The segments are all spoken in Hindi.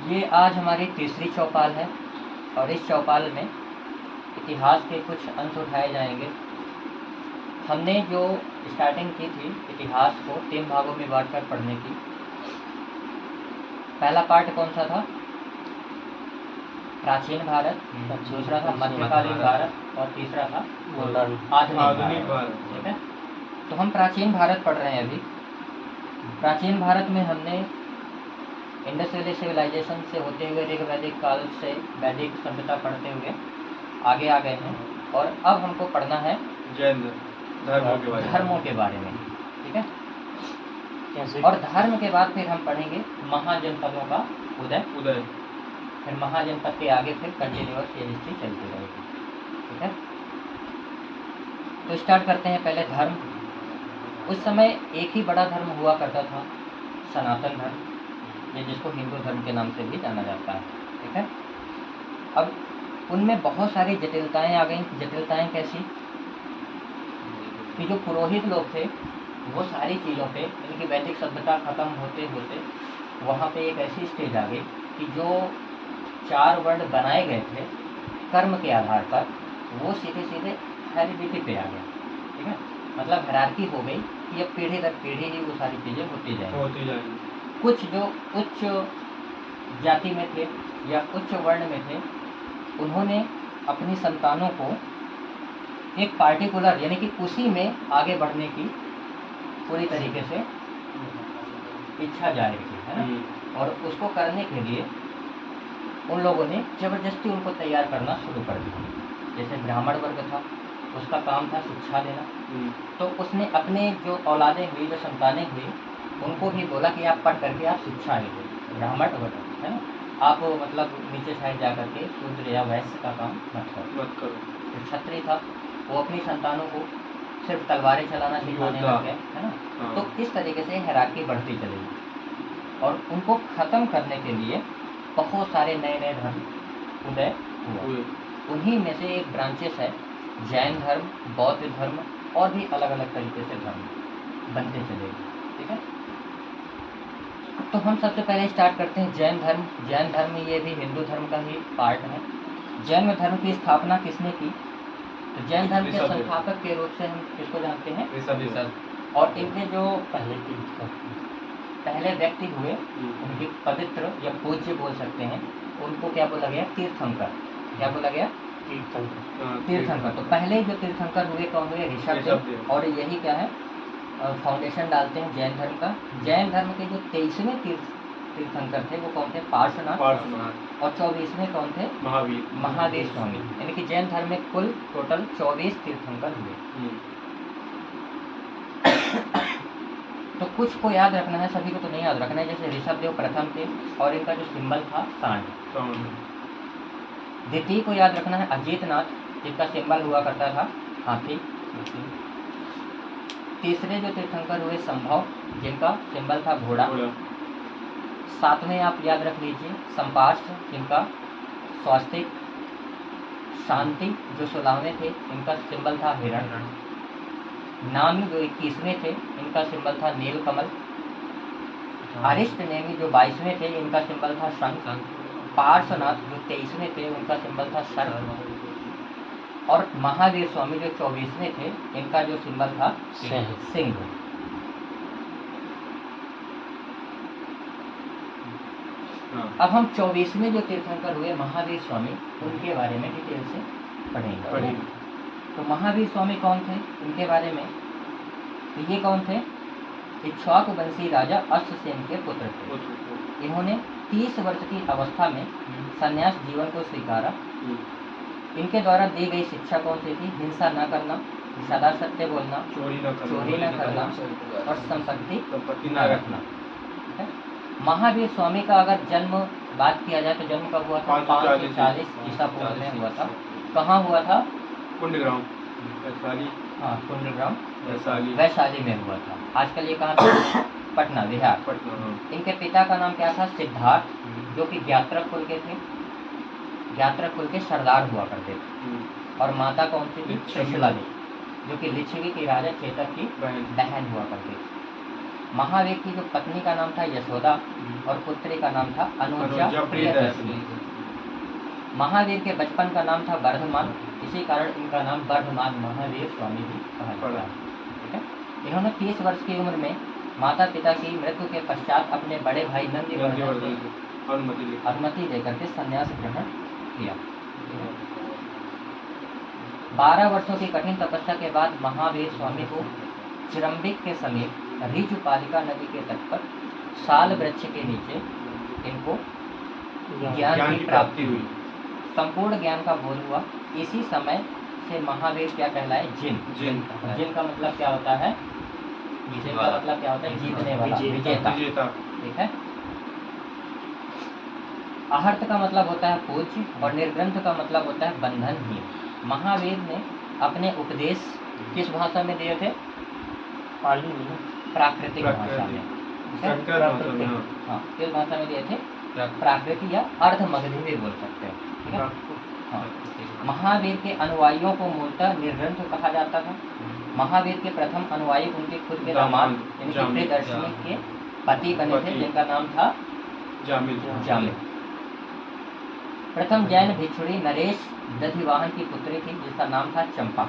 ये आज हमारी तीसरी चौपाल है और इस चौपाल में इतिहास के कुछ अंश उठाए जाएंगे। हमने जो स्टार्टिंग की थी इतिहास को 3 भागों में बांटकर पढ़ने की। पहला पार्ट कौन सा था? प्राचीन भारत, दूसरा था मध्यकालीन भारत और तीसरा था आधुनिक भारत। ठीक है, तो हम प्राचीन भारत पढ़ रहे हैं अभी। प्राचीन भारत में हमने इंडस वैली सिविलाइजेशन से होते हुए ऋग वैदिक काल से वैदिक सभ्यता पढ़ते हुए आगे आ गए हैं और अब हमको पढ़ना है जैन धर्मों के बारे में। ठीक है, और धर्म के बाद फिर हम पढ़ेंगे महाजनपदों का उदय। फिर महाजनपद के आगे फिर कंटिन्यूअस ये हिस्ट्री चलती रहेगी। ठीक है, तो स्टार्ट करते हैं पहले धर्म। उस समय एक ही बड़ा धर्म हुआ करता था, सनातन धर्म, ये जिसको हिंदू धर्म के नाम से भी जाना जाता है। ठीक है, अब उनमें बहुत सारी जटिलताएं आ गई। जटिलताएं कैसी कि जो पुरोहित लोग थे वो सारी चीज़ों पे, यानी कि वैदिक सभ्यता खत्म होते होते वहाँ पे एक ऐसी स्टेज आ गई कि जो 4 वर्ण बनाए गए थे कर्म के आधार पर, वो सीधे सीधे हेरिडिटी पे आ गया। ठीक है, मतलब हायरार्की हो गई कि अब पीढ़ी दर पीढ़ी ही वो सारी चीज़ें होती जाएंगी। कुछ जो उच्च जाति में थे या उच्च वर्ण में थे, उन्होंने अपनी संतानों को एक पार्टिकुलर, यानी कि उसी में आगे बढ़ने की पूरी तरीके से इच्छा जाहिर की, है ना। और उसको करने के लिए उन लोगों ने जबरदस्ती उनको तैयार करना शुरू कर दिया। जैसे ब्राह्मण वर्ग था, उसका काम था शिक्षा देना, तो उसने अपने जो औलादें हुई, जो संतानें हुई, उनको भी बोला कि आप पढ़ करके आप शिक्षा ही दो। ब्राह्मण वर्ग, है ना, आप मतलब नीचे साइड जा करके शूद्र या वैश्य का काम मत करो। जो क्षत्रिय था वो अपनी संतानों को सिर्फ तलवारें चलाना सिखाने लग गए, है ना। तो इस तरीके से हायरार्की बढ़ती चलेगी और उनको ख़त्म करने के लिए बहुत सारे नए नए धर्म उदय हुआ। उन्हीं में से एक ब्रांचेस है जैन धर्म, बौद्ध धर्म और भी अलग अलग तरीके से धर्म बनते चलेंगे। ठीक है, तो हम सबसे पहले स्टार्ट करते हैं जैन धर्म। जैन धर्म ये भी हिंदू धर्म का ही पार्ट है। जैन धर्म की स्थापना किसने की? तो जैन धर्म के संस्थापक के रूप से हम किसको जानते हैं? ऋषभ। और इनके जो पहले व्यक्ति हुए, उनके पवित्र या पूज्य बोल सकते हैं, उनको क्या बोला गया? तीर्थंकर। क्या बोला गया? तीर्थंकर। तो पहले जो तीर्थंकर हुए कौन हुए? ऋषभ। और यही क्या है, फाउंडेशन डालते हैं जैन धर्म का। जैन धर्म के जो 23वें तीर्थंकर थे वो कौन थे? पार्श्वनाथ। और 24वें कौन थे? महावीर स्वामी। यानी कि जैन धर्म में कुल टोटल 24 तीर्थंकर हुए। तो कुछ को याद रखना है, सभी को तो नहीं याद रखना है। जैसे ऋषभदेव प्रथम थे और इनका जो सिंबल था सांड। द्वितीय को याद रखना है अजितनाथ, जिसका सिंबल हुआ करता था हाथी। तीसरे जो तीर्थंकर हुए संभव, जिनका सिंबल था घोड़ा। 7वें आप याद रख लीजिए संपार्श, जिनका स्वास्तिक। शांति जो 16वें थे, इनका सिंबल था हिरण। नामी जो 21वें थे, इनका सिंबल था नीलकमल। अरिष्ट नेमी जो 22वें थे, इनका सिंबल था शंख। पार्श्वनाथ जो 23वें थे, उनका सिंबल था सर्प। और महावीर स्वामी जो 24वें थे, इनका जो सिंबल था सिंह। अब हम 24वें जो तीर्थंकर हुए महावीर स्वामी, उनके बारे में डिटेल से पढ़ेंगे। तो महावीर स्वामी कौन थे? इनके बारे में, तो ये कौन थे? इक्ष्वाकु वंशी राजा अश्वसेन के पुत्र थे। इन्होंने 30 वर्ष की अवस्था में संन्यास जीवन को स्वीकारा। इनके द्वारा दी गई शिक्षा कौन सी थी? हिंसा न करना, सदा सत्य बोलना, चोरी न करना और संपत्ति न रखना। महावीर स्वामी का अगर जन्म बात किया जाए तो जन्म कब हुआ था? 540 ईसा पूर्व में हुआ था। कहाँ हुआ था? कुंडग्राम। हाँ, कुंडग्राम वैशाली में हुआ था। आजकल ये कहाँ था? पटना, बिहार। इनके पिता का नाम क्या था? सिद्धार्थ, जो कि ज्ञात्रक कुल के थे। ज्ञात्रक कुल के सरदार हुआ करते थे। और माता कौन सी थी? त्रिशला, जो कि लिच्छवी की राजा चेतक की बहन हुआ करती थी। महावीर की जो पत्नी का नाम था यशोदा और पुत्री का नाम था अनुजा प्रियदर्शनी। महावीर के बचपन का नाम था वर्धमान, इसी कारण इनका नाम वर्धमान महावीर स्वामी भी कहा जाता है। ठीक है। इन्होंने 30 वर्ष की उम्र में माता पिता की मृत्यु के पश्चात अपने बड़े भाई नंदीवर्धन से अनुमति लेकर के संन्यास ग्रहण किया। 12 वर्षों की कठिन तपस्या के बाद महावीर स्वामी को चिरंबिक के समीप ऋजुपालिका नदी के तट पर साल वृक्ष के नीचे इनको ज्ञान की प्राप्ति हुई। संपूर्ण ज्ञान का बोध हुआ। इसी समय से महावीर क्या कहलाए? जिन। जिन का मतलब क्या होता है? जिन का मतलब क्या होता है? जीतने वाला, विजेता। ठीक है। आहर्त का मतलब होता है पूज्य और निर्ग्रंथ का मतलब होता है बंधनहीन। महावीर ने अपने उपदेश किस भाषा में दिए थे? पाली में, प्राकृतिक भाषा में। हाँ, किस भाषा में दिए थे? प्राकृतिक या अर्धमगधी भी बोल सकते हैं। ठीक है। हाँ। महावीर के अनुयायियों को मूलतः निर्ग्रंथ कहा जाता था। महावीर के प्रथम अनुयायी उनके खुद के दामाद प्रियदर्शनी के पति बने थे, जिनका नाम था जामिल। प्रथम जैन भिक्षुणी नरेश दधिवाहन की पुत्री थी, जिसका नाम था चंपा।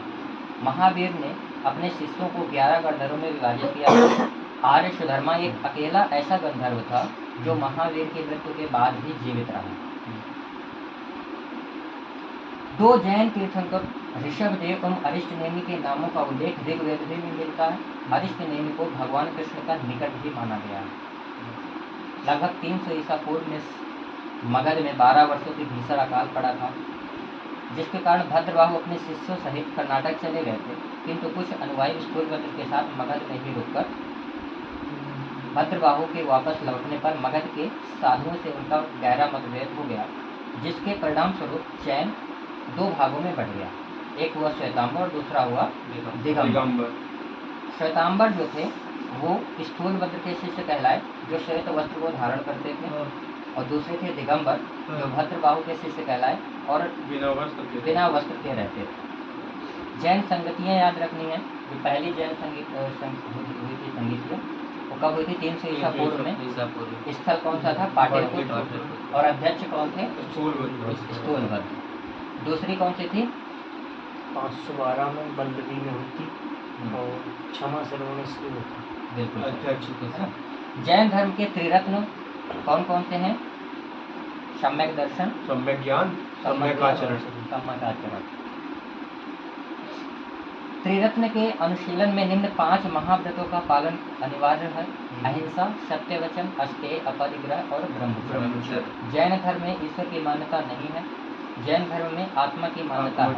महावीर ने अपने शिष्यों को 11 गंधर्वों में विभाजित किया। आर्य सुधर्मा एक अकेला ऐसा गंधर्व था जो महावीर की मृत्यु के बाद भी जीवित रहा। 2 जैन तीर्थंकर ऋषभदेव एवं अरिष्टनेमि के नामों का उल्लेख ऋग्वेद में मिलता है। अरिष्टनेमि को भगवान कृष्ण का निकट भी माना गया है। लगभग 300 ईसा पूर्व में मगध में 12 वर्षों की भीषण अकाल पड़ा था, जिसके कारण भद्रबाहु अपने शिष्यों सहित कर्नाटक चले गए थे, किंतु कुछ अनुयायी स्थूलभद्र के साथ मगध में ही रुककर भद्रबाहु के वापस लौटने पर मगध के साधुओं से उनका गहरा मतभेद हो गया, जिसके परिणाम स्वरूप जैन 2 भागों में बढ़ गया। एक हुआ श्वेतांबर और दूसरा हुआ दिगंबर। श्वेतांबर जो थे वो स्थूलभद्र के शिष्य कहलाए, जो श्वेत वस्त्र को धारण करते थे, और दूसरे थे दिगंबर, जो भद्रबाहु के शिष्य कहलाए और बिना वस्त्र के रहते थे। जैन संगतियाँ याद रखनी है। जो पहली जैन हुई थी संगीतियाँ, वो कब हुई थी? 300 ईसा पूर्व में। स्थल कौन सा था? पाटलिपुत्र। और अध्यक्ष कौन थे? स्थूलभद्र। दूसरी कौन सी थी? 512 में बल्लभी में हुई थी और क्षमा श्रवणेश में था। बिल्कुल अध्यक्ष। जैन धर्म के त्रिरत्न कौन कौन से हैं? सम्यक दर्शन, सम्यक ज्ञान, सम्यक आचरण। त्रिरत्न के अनुशीलन में निम्न 5 महाव्रतों का पालन अनिवार्य है: अहिंसा, सत्यवचन, अस्तेय, अपरिग्रह और ब्रह्मचर्य। जैन धर्म में ईश्वर की मान्यता नहीं है। जैन धर्म में आत्मा की मान्यता है।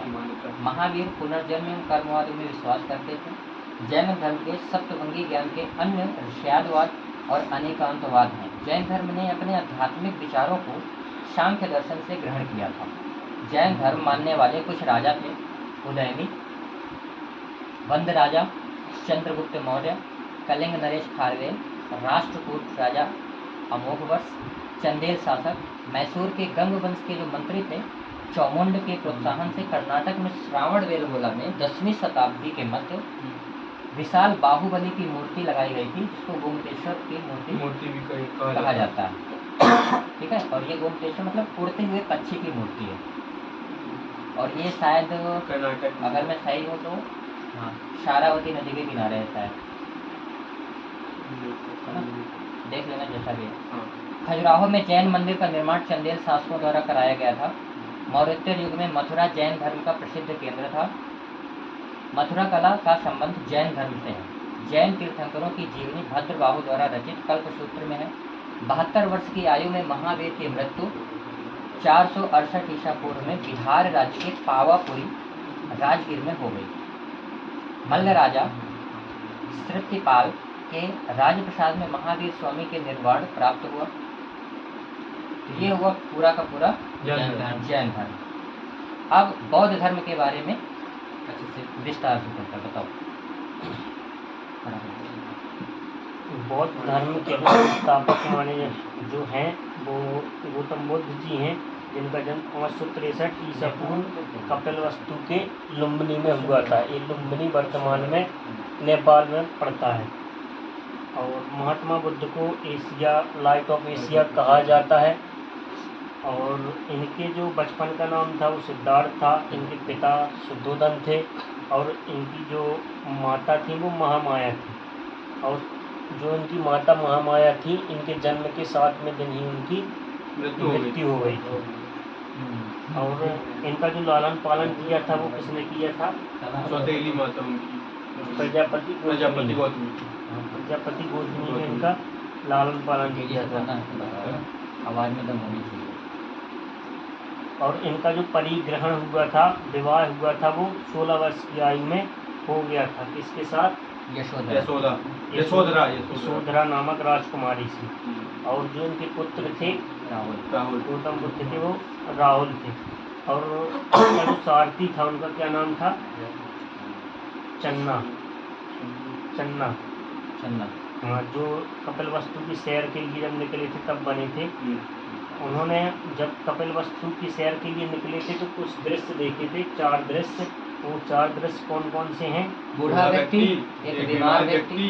महावीर पुनर्जन्म एवं कर्मवाद में विश्वास करते थे। जैन धर्म के सप्तभंगी ज्ञान के अन्य ऋष्यादवाद और अनेकांतवाद हैं। जैन धर्म ने अपने आध्यात्मिक विचारों को सांख्य दर्शन से ग्रहण किया था। जैन धर्म मानने वाले कुछ राजा थे: उदयनी, वंद राजा, चंद्रगुप्त मौर्य, कलिंग नरेश खारवेल, राष्ट्रकूट राजा अमोघवर्ष, चंदेल शासक। मैसूर के गंग वंश के जो मंत्री थे, चौमुंड के प्रोत्साहन से कर्नाटक में श्रावण बेलगोला में 10वीं शताब्दी के मध्य विशाल बाहुबली की मूर्ति लगाई गई थी, जिसको गोमतेश्वर की मूर्ति भी कहा जाता है। ठीक है। और ये गोमतेश्वर मतलब उड़ते हुए पक्षी की मूर्ति है, और ये शायद कर्नाटक, अगर मैं सही हूँ तो शारावती नदी के किनारे है शायद, देख लेना जैसा भी है। खजुराहो में जैन मंदिर का निर्माण चंदेल शासकों द्वारा कराया गया था। मौर्योत्तर युग में मथुरा जैन धर्म का प्रसिद्ध केंद्र था। मथुरा कला का संबंध जैन धर्म से है। जैन तीर्थंकरों की जीवनी भद्रबाहु द्वारा रचित कल्पसूत्र में है। 72 वर्ष की आयु में महावीर की मृत्यु 468 ईसा पूर्व में बिहार राज्य के पावापुरी राजगीर में हो गई। मल्ल राजा श्रुतिपाल के राजप्रसाद में महावीर स्वामी के निर्वाण प्राप्त हुआ। ये हुआ पूरा का पूरा जैन धर्म। अब बौद्ध धर्म के बारे में अच्छे से विस्तार से करता बताओ। बौद्ध धर्म के स्थापक माने जो हैं वो गौतम बुद्ध जी हैं, जिनका जन्म 563 ईसा पूर्व कपिलवस्तु के लुम्बिनी में हुआ था। ये लुम्बिनी वर्तमान में नेपाल में पड़ता है। और महात्मा बुद्ध को एशिया लाइट ऑफ एशिया कहा जाता है। और इनके जो बचपन का नाम था वो सिद्धार्थ था। इनके पिता शुद्धोधन थे और इनकी जो माता थी वो महामाया थी। और जो इनकी माता महामाया थी, इनके जन्म के 7वें दिन ही उनकी मृत्यु हो गई थी। और इनका जो लालन पालन किया था वो किसने किया था? सौतेली माता उनकी प्रजापति प्रजापति गौतमी गौतमी ने इनका लालन पालन किया था। आवाज में दम होनी चाहिए। और इनका जो परिग्रहण हुआ था, विवाह हुआ था, वो 16 वर्ष की आयु में हो गया था। किसके साथ? यशोधरा नामक राजकुमारी से। और जो इनके पुत्र थे राहुल गौतम बुद्ध थे, वो राहुल थे। और उनका जो सारथी था उनका क्या नाम था? चन्ना। हाँ, जो कपिलवस्तु की सैर के लिए जब निकले थे तब बने थे। उन्होंने जब कपिलवस्तु की सैर के लिए निकले थे तो कुछ दृश्य देखे थे, 4 दृश्य। वो 4 दृश्य कौन कौन से हैं? बूढ़ा व्यक्ति, एक बीमार व्यक्ति,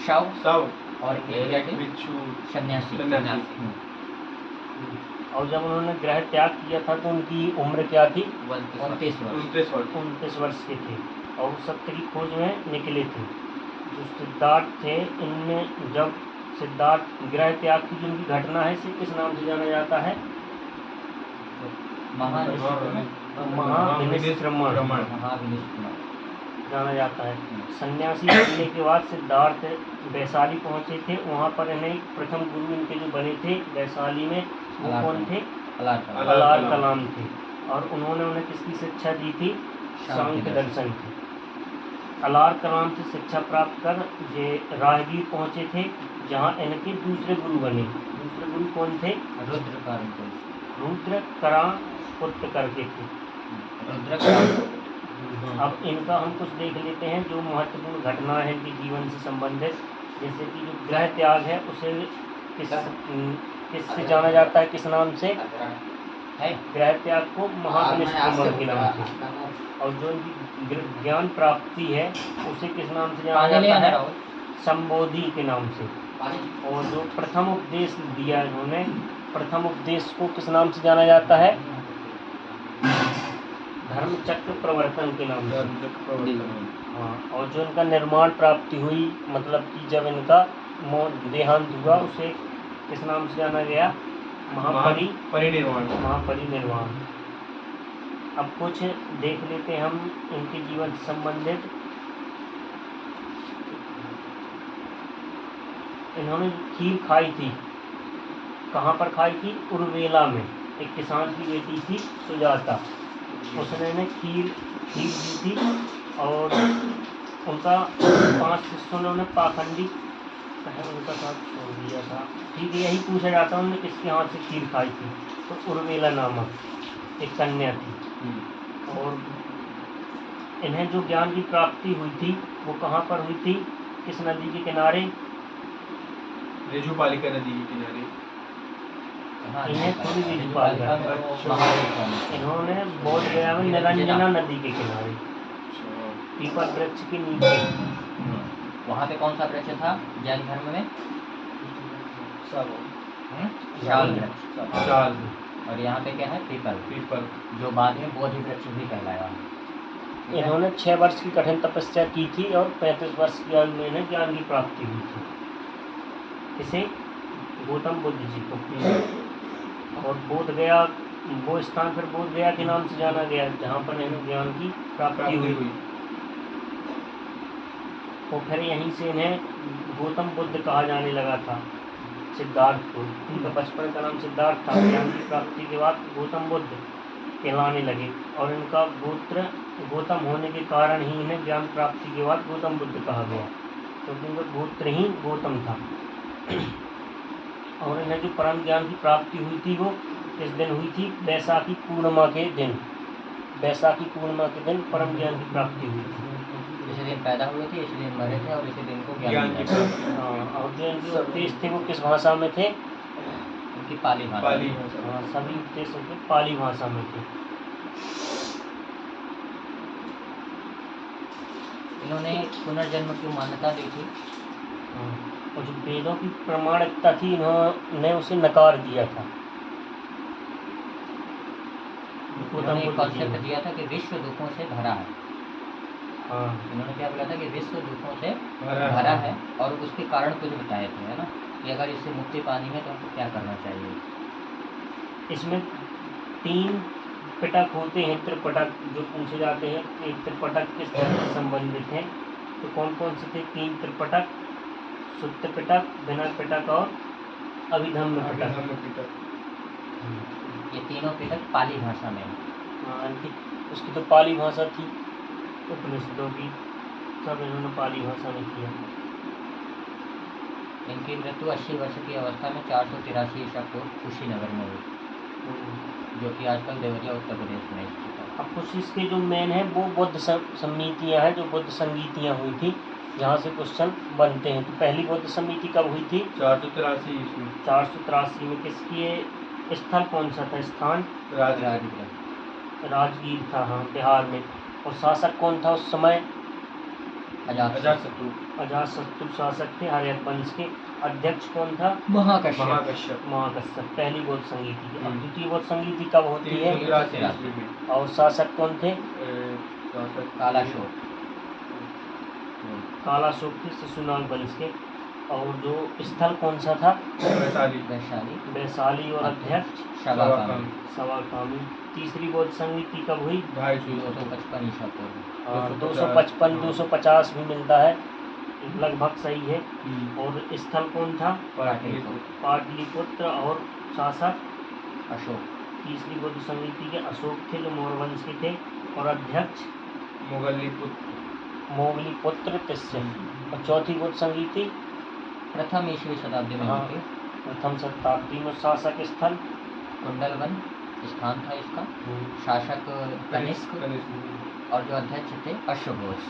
शव और एक बिच्छू सन्यासी। और जब उन्होंने गृह त्याग किया था तो उनकी उम्र क्या थी? 29 वर्ष के थे। और वो सत्य की खोज में निकले थे। जो सिद्धार्थ थे, इनमें जब सिद्धार्थ गृह त्याग की जो उनकी घटना है, इसे किस नाम से जाना जाता है? महाविनिष्क्रमण जाना जाता है। सन्यासी बनने के बाद सिद्धार्थ वैशाली पहुंचे थे। वहां पर इन्हें प्रथम गुरु इनके जो बने थे वैशाली में, वो कौन थे? अलार कलाम थे। और उन्होंने उन्हें किसकी शिक्षा दी थी? सांख्य दर्शन की। अलार कलाम से शिक्षा प्राप्त कर ये राहगीर पहुंचे थे, जहां इनके दूसरे गुरु बने। दूसरे गुरु कौन थे? रुद्रकरा पुत्र करके थे। अब इनका हम कुछ देख लेते हैं जो महत्वपूर्ण घटना है इनके जीवन से संबंधित। जैसे कि जो गृह त्याग है उसे किससे जाना जाता है? किस नाम से? गृह त्याग को महाविनिष्क्रमण के नाम से। और जो इनकी ज्ञान प्राप्ति है उसे किस नाम से जाना जाता है? संबोधि के नाम से। और जो प्रथम उपदेश दिया इन्होंने, प्रथम उपदेश को किस नाम से जाना जाता है? धर्मचक्र प्रवर्तन के नाम से। हाँ, और जो इनका निर्माण प्राप्ति हुई, मतलब कि जब इनका देहांत हुआ, उसे किस नाम से जाना गया? महापरिनिर्वाण। अब कुछ देख लेते हैं हम इनके जीवन से संबंधित। इन्होंने खीर खाई थी, कहाँ पर खाई थी? उर्वेला में। एक किसान की बेटी थी सुजाता, उसने इन्हें खीर दी थी। और उनका 5 शिष्यों ने उन्हें पाखंडी उनका साथ छोड़ दिया था। ठीक है, यही पूछा जाता है उन्होंने किसके हाथ से खीर खाई थी? तो उर्वेला नामक एक कन्या थी। और इन्हें जो ज्ञान की प्राप्ति हुई थी वो कहाँ पर हुई थी? किस नदी के किनारे? रेजुपालिका नदी के किनारे। इन्हें थोड़ी रेजुपालिका, इन्होंने बोध गया में निरंजना नदी के किनारे, पीपल वृक्ष के नीचे। वहाँ पे कौन सा वृक्ष था जैन धर्म में? शाल वृक्ष। और यहाँ पे क्या है? पीपल, जो बाद में बोधि वृक्ष भी कहलाया। इन्होंने 6 वर्ष की कठिन तपस्या की थी और 35 वर्ष की आयु में इन्हें ज्ञान की प्राप्ति हुई थी। इसे गौतम बुद्ध जी को। और बोध गया, वो स्थान फिर बोध गया के नाम से जाना गया, जहाँ पर इन्हें ज्ञान की प्राप्ति हुई। तो फिर यहीं से इन्हें गौतम बुद्ध कहा जाने लगा था, सिद्धार्थ को। उनका बचपन का नाम सिद्धार्थ था। ज्ञान की प्राप्ति के बाद गौतम बुद्ध कहलाने लगे। और इनका गोत्र गौतम होने के कारण ही इन्हें ज्ञान प्राप्ति के बाद गौतम बुद्ध कहा गया, क्योंकि इनका गोत्र ही गौतम था। और इन्हें जो परम ज्ञान की प्राप्ति हुई थी वो किस दिन हुई थी? बैसाखी पूर्णिमा के दिन। बैसाखी पूर्णिमा के दिन परम ज्ञान की प्राप्ति हुई थी। इसी दिन पैदा हुए थे, इसी दिन मरे थे और इसी दिन को ज्ञान की प्राप्ति। हाँ, और जो इनके उपदेश थे वो किस भाषा में थे? उनकी पाली भाषा। हाँ, सभी उपदेश उनके पाली भाषा में थे। इन्होंने पुनर्जन्म की मान्यता दी थी। और जो वेदों की प्रमाणिकता थी इन्होंने उसे नकार दिया था। गौतम इन्होंने एक बुद्ध जी कॉन्सेप्ट ने। दिया था कि विश्व दुखों से भरा है। हाँ इन्होंने क्या बोला था कि विश्व दुखों से भरा भरा है, और उसके कारण कुछ बताए थे, है ना, कि अगर इससे मुक्ति पानी है तो हमको क्या करना चाहिए। इसमें 3 पिटक होते हैं, त्रिपिटक जो पूछे जाते हैं। एक त्रिपिटक किस तरह से संबंधित हैं, तो कौन कौन से थे? 3 त्रिपिटक, सुत्त पिटक, विनय पिटक और अभिधम्म पिटक। अभिधम्म पिटक। ये तीनों पिटक पाली भाषा में है। हाँ, उसकी तो पाली भाषा थी उपनिषदों की, सब इन्होंने पाली भाषा में किया। इनकी मृत्यु 80 वर्ष की अवस्था में 483 ईसा पूर्व कुशीनगर में हुई, जो कि आजकल देवरिया उत्तर प्रदेश में स्थित है। अब कुछ इसके जो मेन है वो बुद्ध समितियाँ हैं, जो बुद्ध संगीतियाँ हुई थी, जहाँ से क्वेश्चन बनते हैं। तो पहली बुद्ध समिति कब हुई थी? 483 ईस्वी। 483 में। किसकी स्थल कौन सा था? स्थान राजगीर। राजगीर था, हाँ, बिहार में। और शासक कौन था उस समय? अजातशत्रु। अजातशत्रु शासक थे हर्यक वंश के। अध्यक्ष कौन था? महाकश्यप। महाकश्यप। पहली बुद्ध संगीति की। अब द्वितीय बुद्ध संगीति कब होती है? 383 ईस्वी में। और शासक कौन थे? कालाशोक। कालाशोक थे शिशुनाग वंश के। और जो स्थल कौन सा था? वैशाली। वैशाली। और अध्यक्ष सवाकामी। तीसरी बौद्ध समिति कब हुई? 255 ईसा पूर्व। हाँ, 255 250 भी मिलता है, लगभग सही है। और स्थल कौन था? पाटलिपुत्र। और शासक? अशोक। तीसरी बौद्ध समिति के अशोक थे, जो मौर्य वंश के थे। और अध्यक्ष? मोगलीपुत्र तिस्य। और चौथी बौद्ध संगीति? प्रथम ईस्वी शताब्दी में हुई थी। प्रथम शताब्दी में। शासक स्थल? कुंडलवन स्थान था इसका। शासक कनिष्क। और जो अध्यक्ष थे अश्वघोष।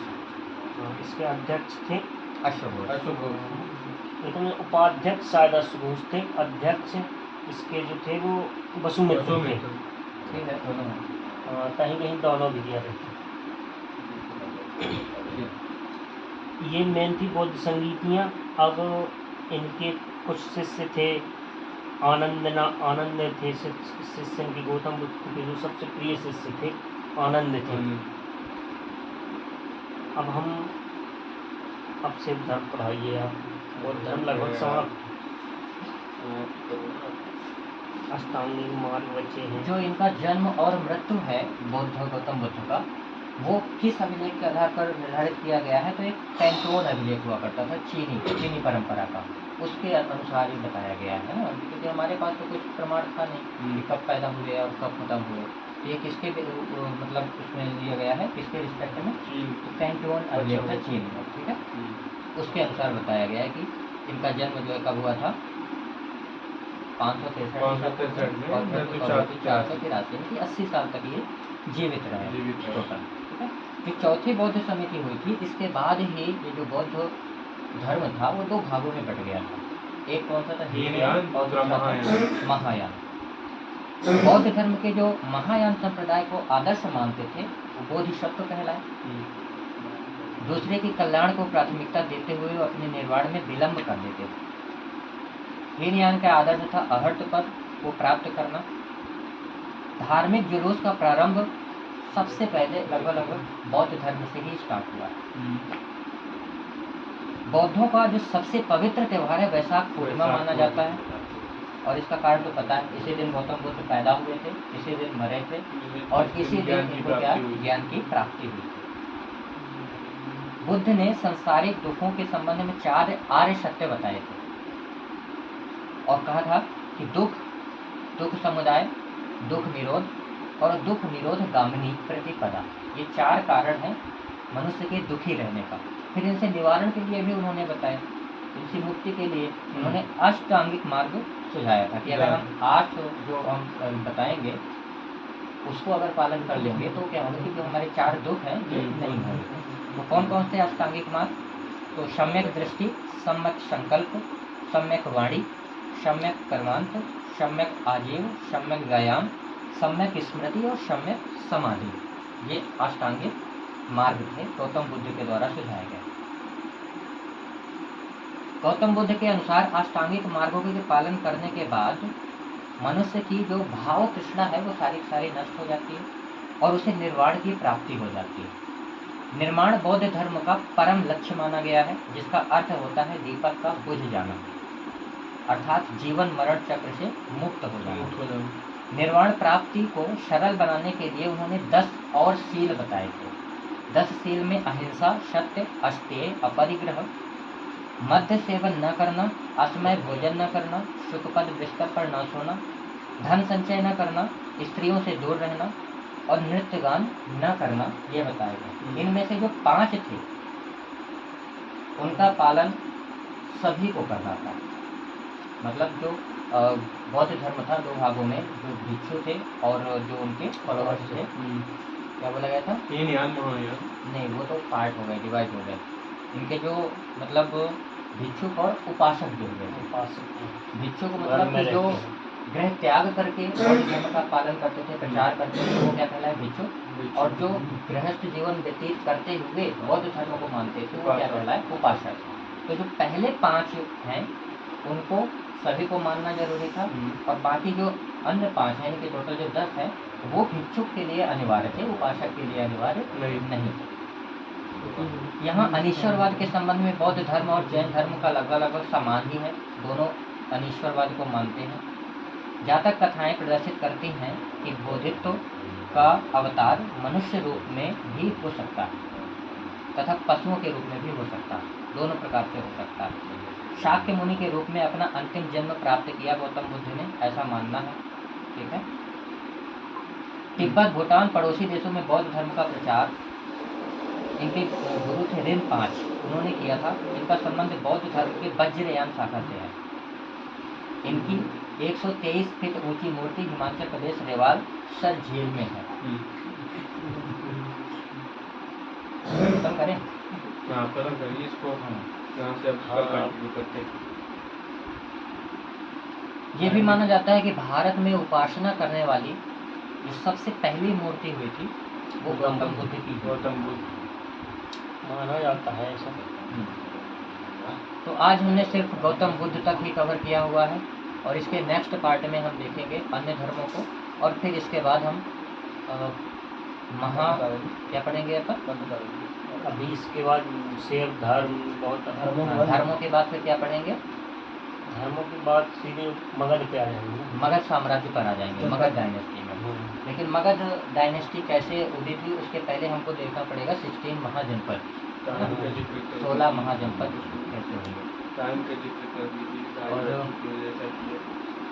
इसके अध्यक्ष थे अश्वघोष। लेकिन उपाध्यक्ष शायद अश्वघोष थे। अध्यक्ष इसके जो थे वो वसुमित्र थे। ठीक है, दोनों। कहीं कहीं दोनों भी दिया रहता। ये मेन थी बौद्ध संगीतियाँ। अब इनके कुछ शिष्य थे, आनंद थे शिष्य इनके, गौतम बुद्ध के जो सबसे प्रिय शिष्य थे आनंद थे। अब हम अब से धर्म पढ़ाइए आप। बौद्ध धर्म लगभग समाप्त। अष्टांगिक मार्ग बचे हैं। जो इनका जन्म और मृत्यु है गौतम बुद्ध का, वो किस अभिलेख के आधार पर निर्धारित किया गया है? तो एक कैंटोन अभिलेख हुआ करता था चीनी परंपरा का, उसके अनुसार ही बताया गया है ना, क्योंकि हमारे पास तो कुछ प्रमाण था नहीं कि कब पैदा हुए और कब खत्म हुए। ये किसके मतलब उसमें लिया गया है, किसके रिस्पेक्ट में? कैंटोन अभिलेख था चीन में, ठीक है। उसके अनुसार बताया गया है कि इनका जन्म जो है कब हुआ था? 563 और मृत्यु 483 में। 80 साल तक ये जीवित रहे टोटल, ठीक है। जो चौथी बौद्ध समिति हुई थी, इसके बाद ही ये जो बौद्ध धर्म था वो 2 भागों में बट गया था। एक कौन सा था? हीनयान और दूसरा महायान। बौद्ध धर्म के जो महायान संप्रदाय को आदर्श मानते थे वो बोधिसत्व कहलाए। दूसरे के कल्याण को प्राथमिकता देते हुए वो अपने निर्वाण में विलंब कर देते थे। हीनयान का आदर्श था अहर्त पद को प्राप्त करना। धार्मिक जुलूस का प्रारंभ सबसे पहले लगभग बौद्ध धर्म से ही स्टार्ट हुआ। बौद्धों का जो सबसे पवित्र त्यौहार है वैशाख पूर्णिमा माना जाता है, और इसका कारण तो पता है, इसी दिन गौतम बुद्ध पैदा हुए थे, इसी दिन मरे थे, और इसी दिन इनको क्या ज्ञान की प्राप्ति हुई थी। बुद्ध ने संसारिक दुखों के संबंध में 4 आर्य सत्य बताए थे और कहा था कि दुख समुदाय, दुख निरोध और दुख निरोध गामिनी प्रतिपदा, ये 4 कारण हैं मनुष्य के दुखी रहने का। फिर इनसे निवारण के लिए भी उन्होंने बताया, इनकी मुक्ति के लिए उन्होंने अष्टांगिक मार्ग सुझाया था कि अगर हम 8 जो हम बताएंगे उसको अगर पालन कर लेंगे तो क्या होगा कि जो हमारे 4 दुख हैं ये नहीं होंगे। तो कौन कौन से अष्टांगिक मार्ग? तो सम्यक दृष्टि, सम्यक संकल्प, सम्यक वाणी, सम्यक कर्मांत, सम्यक आजीव, सम्यक व्यायाम, सम्यक स्मृति और सम्यक समाधि, ये अष्टांगिक मार्ग थे गौतम बुद्ध के द्वारा सुझाए गए। गौतम बुद्ध के अनुसार अष्टांगिक मार्गों के पालन करने के बाद मनुष्य की जो भाव तृष्णा है वो सारी की सारी नष्ट हो जाती है और उसे निर्वाण की प्राप्ति हो जाती है। निर्माण बौद्ध धर्म का परम लक्ष्य माना गया है, जिसका अर्थ होता है दीपक का बुझ जाना, अर्थात जीवन मरण चक्र से मुक्त हो जाना। निर्वाण प्राप्ति को सरल बनाने के लिए उन्होंने 10 और शील बताए थे। 10 शील में अहिंसा, सत्य, अस्तेय, अपरिग्रह, मद्य सेवन न करना, असमय भोजन न करना, सुखपद बिस्तर पर न सोना, धन संचय न करना, स्त्रियों से दूर रहना और नृत्य गान न करना, ये बताया गया। इनमें से जो 5 थे उनका पालन सभी को करना था। मतलब जो बौद्ध धर्म था 2 भागों में, जो भिक्षु थे और जो उनके फॉलोअर्स थे। क्या बोला गया था? नहीं, वो तो पार्ट हो गए, डिवाइड हो गए। इनके जो मतलब भिक्षुक और उपासक जो हुए थे। उपासक भिक्षुक मतलब कि जो गृह त्याग करके बौद्ध धर्म का पालन करते थे, प्रचार करते थे, वो क्या कहलाए? भिक्षुक। और जो गृहस्थ जीवन व्यतीत करते हुए बौद्ध धर्म को मानते थे वो क्या कहलाए? उपासक। तो जो पहले 5 हैं उनको सभी को मानना जरूरी था और बाकी जो अन्य 5 हैं, इनके टोटल जो 10 हैं, वो भिक्षुक के लिए अनिवार्य थे, उपासक के लिए अनिवार्य नहीं। यहाँ अनीश्वरवाद के संबंध में बौद्ध धर्म और जैन धर्म का लगभग समान ही है। दोनों अनीश्वरवाद को मानते हैं। जातक कथाएं प्रदर्शित करती हैं कि बोधित्व का अवतार मनुष्य रूप में भी हो सकता है तथा पशुओं के रूप में भी हो सकता है, दोनों प्रकार से हो सकता है। शाक्य मुनि के रूप में अपना अंतिम जन्म प्राप्त किया गौतम बुद्ध ने, ऐसा मानना है। ठीक है। तिब्बत, भूटान, पड़ोसी देशों में बौद्ध धर्म का प्रचार इनके गुरु थे रिन 5, उन्होंने किया था। इनका संबंध बौद्ध धर्म के वज्रयान शाखा से है। इनकी 123 फीट ऊंची मूर्ति हिमाचल प्रदेश रेवाल सर झील में है। खत्म करें? खत्म करिए इसको। यहाँ से अब कंटिन्यू करते हैं। ये भी माना जाता है कि भारत में उपासना करने वाली जो सबसे पहली मूर्ति हुई थी वो गौतम बुद्ध की। गौतम बुद्ध माना जाता है ऐसा। तो आज हमने सिर्फ गौतम बुद्ध तक ही कवर किया हुआ है और इसके नेक्स्ट पार्ट में हम देखेंगे अन्य धर्मों को और फिर इसके बाद हम क्या पढ़ेंगे अपन? अभी इसके बाद शेर धर्म, बहुत धर्मों के बाद फिर क्या पढ़ेंगे? धर्मों के बाद सीधे मगध पे आ जाएंगे। मगध साम्राज्य पर आ जाएंगे, मगध डायनेस्टी में। लेकिन मगध डायनेस्टी कैसे उदी थी उसके पहले हमको देखना पड़ेगा 16 महाजनपद, 16 महाजनपद कैसे होंगे।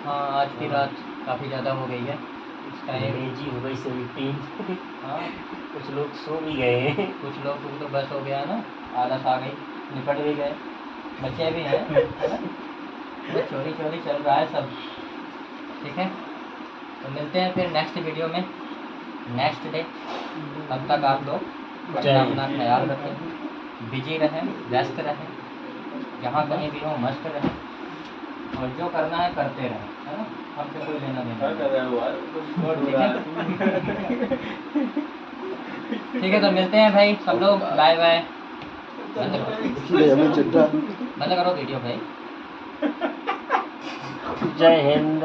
हाँ, आज की रात काफ़ी ज़्यादा हो गई है। अंग्रेजी हो गई 17। हाँ, कुछ लोग सो भी गए हैं, कुछ लोग तो बस हो गया ना, आलस आ गई, निपट भी गए, बच्चे भी हैं, है ना? वो चोरी चोरी चल रहा है सब। ठीक है, तो मिलते हैं फिर नेक्स्ट वीडियो में नेक्स्ट डे। तब तक आप लोग अपना ख्याल रखें, बिजी रहें, व्यस्त रहें, जहाँ कहीं भी हो मस्त रहें और जो करना है करते रहें, है ना? हमसे कोई लेना देना ठीक है। तो मिलते हैं भाई सब लोग, बाय बाय। बंद करो वीडियो भाई। जय हिंद।